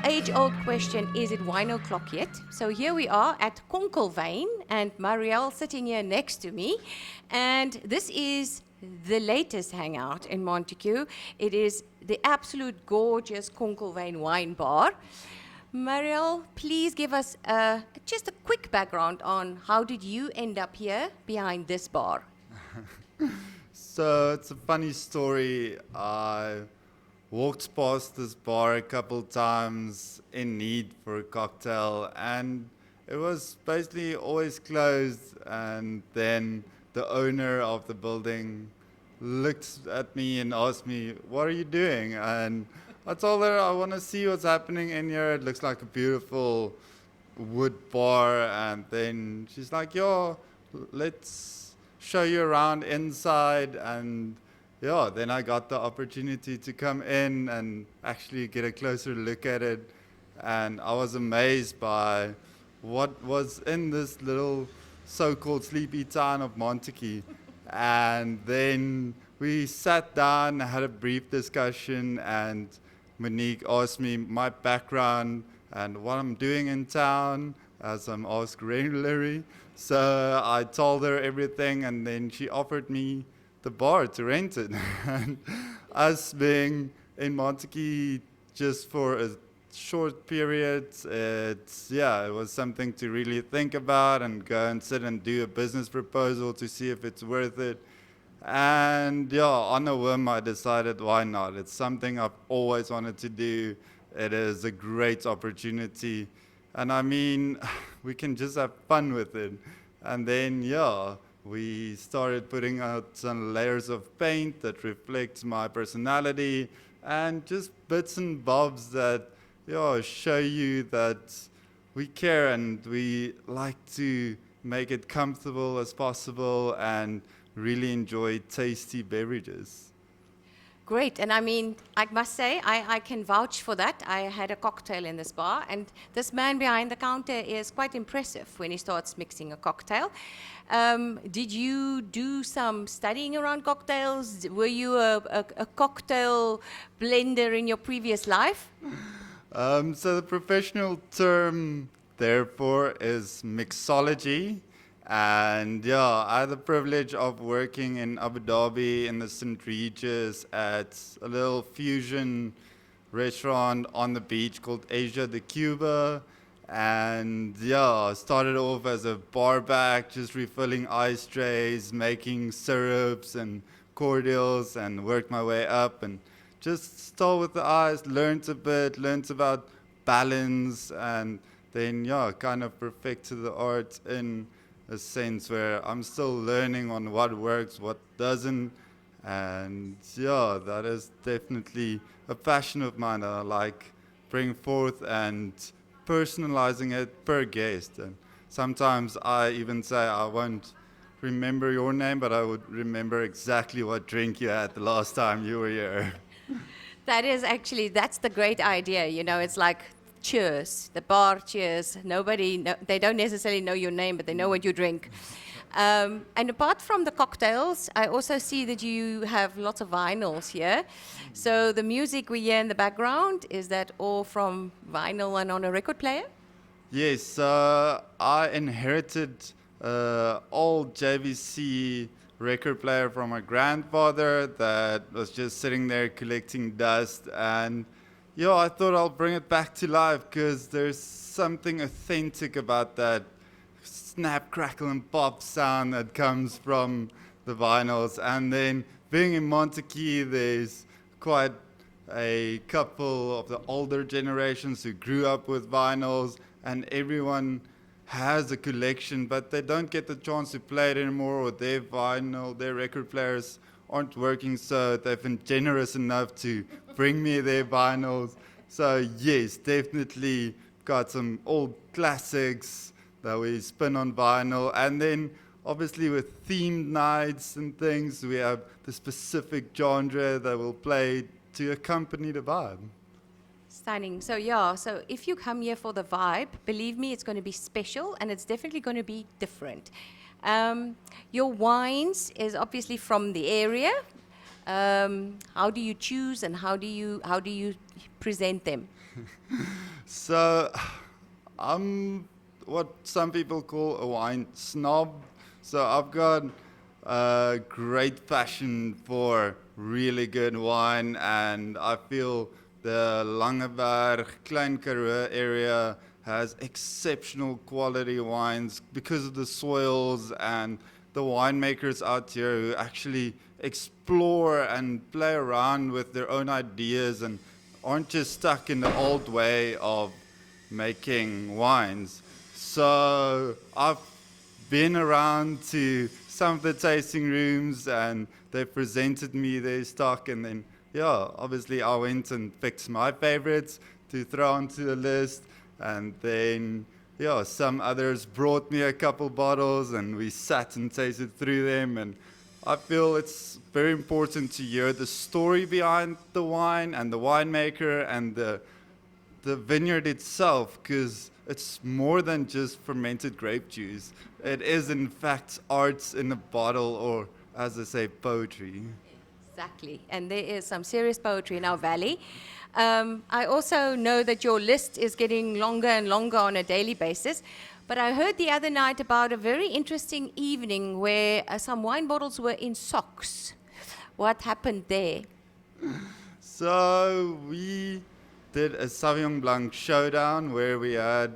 age-old question, is it wine o'clock yet? So here we are at Vonkelwyn, and Marieul sitting here next to me. And this is the latest hangout in Montagu. It is the absolute gorgeous Vonkelwyn wine bar. Marieul, please give us just a quick background on how did you end up here behind this bar? So it's a funny story. I walked past this bar a couple times in need for a cocktail, and it was basically always closed. And then the owner of the building looked at me and asked me, "What are you doing?" And I told her, "I want to see what's happening in here. It looks like a beautiful wood bar." And then she's like, "Yo, let's show you around inside." And yeah, then I got the opportunity to come in and actually get a closer look at it. And I was amazed by what was in this little so-called sleepy town of Montagu. And then we sat down, had a brief discussion, and Monique asked me my background and what I'm doing in town, as I'm asked regularly. So I told her everything, and then she offered me the bar to rent it. And us being in Montagu just for a short period, it was something to really think about and go and sit and do a business proposal to see if it's worth it. And yeah, on a whim, I decided why not? It's something I've always wanted to do. It is a great opportunity. And I mean, we can just have fun with it. And then, yeah, we started putting out some layers of paint that reflects my personality and just bits and bobs that, show you that we care and we like to make it comfortable as possible and really enjoy tasty beverages. Great, and I mean, I must say, I can vouch for that. I had a cocktail in this bar, and this man behind the counter is quite impressive when he starts mixing a cocktail. Did you do some studying around cocktails? Were you a cocktail blender in your previous life? So the professional term, therefore, is mixology. And yeah, I had the privilege of working in Abu Dhabi in the St. Regis at a little fusion restaurant on the beach called Asia de Cuba. And yeah, I started off as a bar back, just refilling ice trays, making syrups and cordials, and worked my way up and just start with the ice, learned a bit, learned about balance, and then yeah, kind of perfected the art in a sense where I'm still learning on what works, what doesn't. And yeah, that is definitely a passion of mine that I like bring forth and personalizing it per guest. And sometimes I even say I won't remember your name, but I would remember exactly what drink you had the last time you were here. That's the great idea. It's like cheers, the bar cheers. They don't necessarily know your name, but they know what you drink. And apart from the cocktails, I also see that you have lots of vinyls here. So the music we hear in the background, is that all from vinyl and on a record player? Yes, I inherited old JVC record player from my grandfather that was just sitting there collecting dust. And yeah, I thought I'll bring it back to life because there's something authentic about that snap, crackle, and pop sound that comes from the vinyls. And then being in Montagu, there's quite a couple of the older generations who grew up with vinyls, and everyone has a collection, but they don't get the chance to play it anymore, or their record players aren't working, so they've been generous enough to bring me their vinyls. So yes, definitely got some old classics that we spin on vinyl. And then obviously with themed nights and things, we have the specific genre that we'll play to accompany the vibe. Stunning. So if you come here for the vibe, believe me, it's going to be special, and it's definitely going to be different. Your wines is obviously from the area. How do you choose, and how do you present them? So, I'm what some people call a wine snob. So I've got a great passion for really good wine, and I feel the Langeberg, Klein Karoo area has exceptional quality wines because of the soils and the winemakers out here who actually explore and play around with their own ideas and aren't just stuck in the old way of making wines. So I've been around to some of the tasting rooms and they presented me their stock, and then yeah, obviously I went and picked my favorites to throw onto the list, and then yeah, some others brought me a couple bottles and we sat and tasted through them, and I feel it's very important to hear the story behind the wine and the winemaker and the vineyard itself, because it's more than just fermented grape juice. It is, in fact, art in a bottle, or as I say, poetry. Exactly. And there is some serious poetry in our valley. I also know that your list is getting longer and longer on a daily basis. But I heard the other night about a very interesting evening where some wine bottles were in socks. What happened there? So we did a Sauvignon Blanc showdown where we had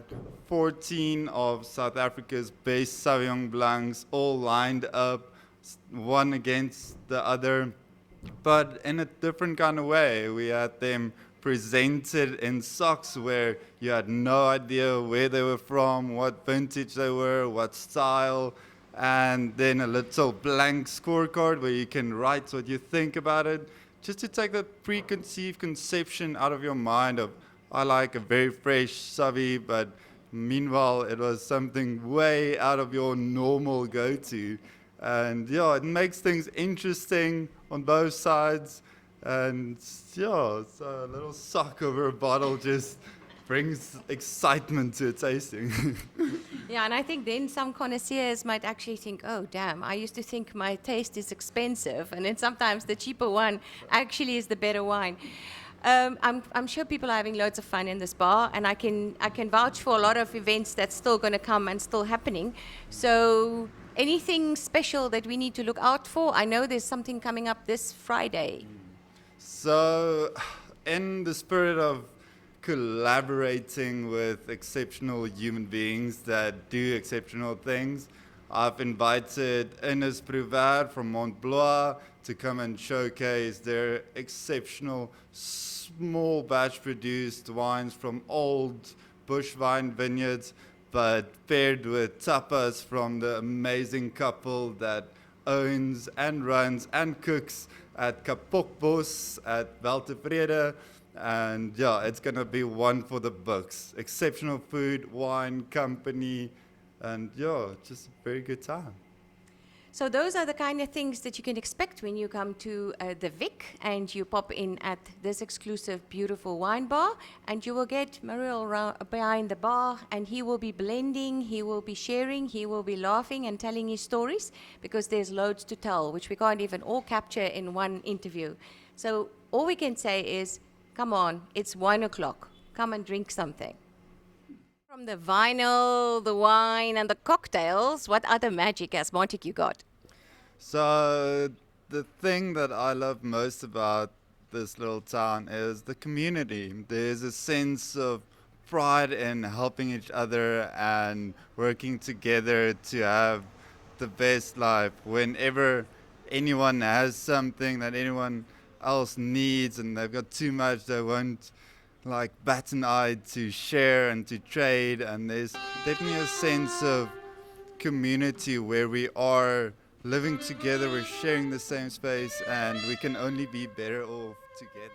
14 of South Africa's best Sauvignon Blancs all lined up, one against the other, but in a different kind of way. We had them presented in socks where you had no idea where they were from, what vintage they were, what style, and then a little blank scorecard where you can write what you think about it, just to take that preconceived conception out of your mind of, I like a very fresh Savi, but meanwhile it was something way out of your normal go-to. And yeah, it makes things interesting on both sides. And yeah, so a little sock over a bottle just brings excitement to a tasting. Yeah, and I think then some connoisseurs might actually think, oh, damn, I used to think my taste is expensive. And then sometimes the cheaper one actually is the better wine. I'm sure people are having loads of fun in this bar, and I can vouch for a lot of events that's still going to come and still happening. So anything special that we need to look out for? I know there's something coming up this Friday. So, in the spirit of collaborating with exceptional human beings that do exceptional things, I've invited Ines Prouvaire from Montblois to come and showcase their exceptional small batch produced wines from old bush vine vineyards, but paired with tapas from the amazing couple that owns and runs and cooks at Kapokbos at Weltevrede. And yeah, it's going to be one for the books. Exceptional food, wine, company, and yeah, just a very good time. So those are the kind of things that you can expect when you come to the Vic and you pop in at this exclusive, beautiful wine bar, and you will get Marieul behind the bar, and he will be blending, he will be sharing, he will be laughing and telling his stories, because there's loads to tell, which we can't even all capture in one interview. So all we can say is, come on, it's 1 o'clock. Come and drink something. From the vinyl, the wine, and the cocktails, what other magic has Montagu got? So, the thing that I love most about this little town is the community. There's a sense of pride in helping each other and working together to have the best life. Whenever anyone has something that anyone else needs and they've got too much, they won't like bat an eye to share and to trade, and there's definitely a sense of community where we are living together, we're sharing the same space, and we can only be better off together.